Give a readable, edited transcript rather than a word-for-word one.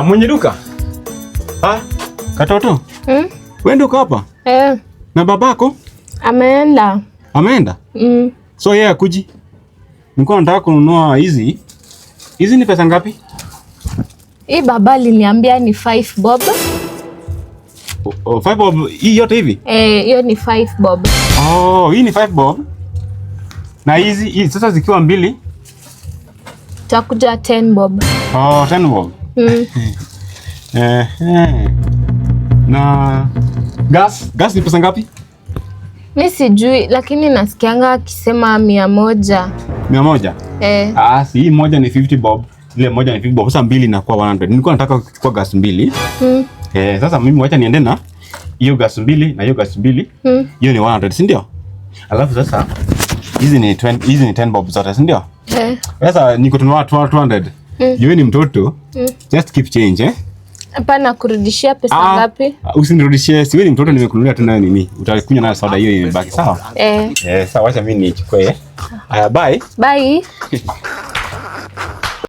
Mwenye duka. Katoto. Wewe ndio uko hapa? Na babako? Ameenda. Ameenda? So yeye akuji. Nilikuwa nataka kununua hizi. Hizi ni pesa ngapi? Hii baba aliniambia ni 5 bob. 5 bob hii yote hivi? Hiyo ni 5 bob. Hii ni 5 bob. Na hizi sasa zikiwa mbili takuja 10 bob. 10 bob. Na gas ni pesa ngapi? Mimi sijui lakini nasikianga akisema 100. 100? Si hii moja ni 50 bob. Ile moja ni 50 bob. Sasa mbili inakuwa 100. Nilikuwa nataka kuchukua gas mbili. Sasa mimi wacha niende na hiyo gas mbili na hiyo gas mbili. Hiyo ni 100, si ndio? Alafu sasa hizi ni 10 bob zote, si ndio? Sasa niko tunua 200. Yeye ni mtoto. Just keep change, Hapana, kurudishia pesa ngapi? Usinirudishie, siwe ni mtoto, nimekununulia tu nayo nini. Utakunywa nayo soda hiyo imebaki, sawa? Sawa, wacha mimi nichukue. Bye. Bye.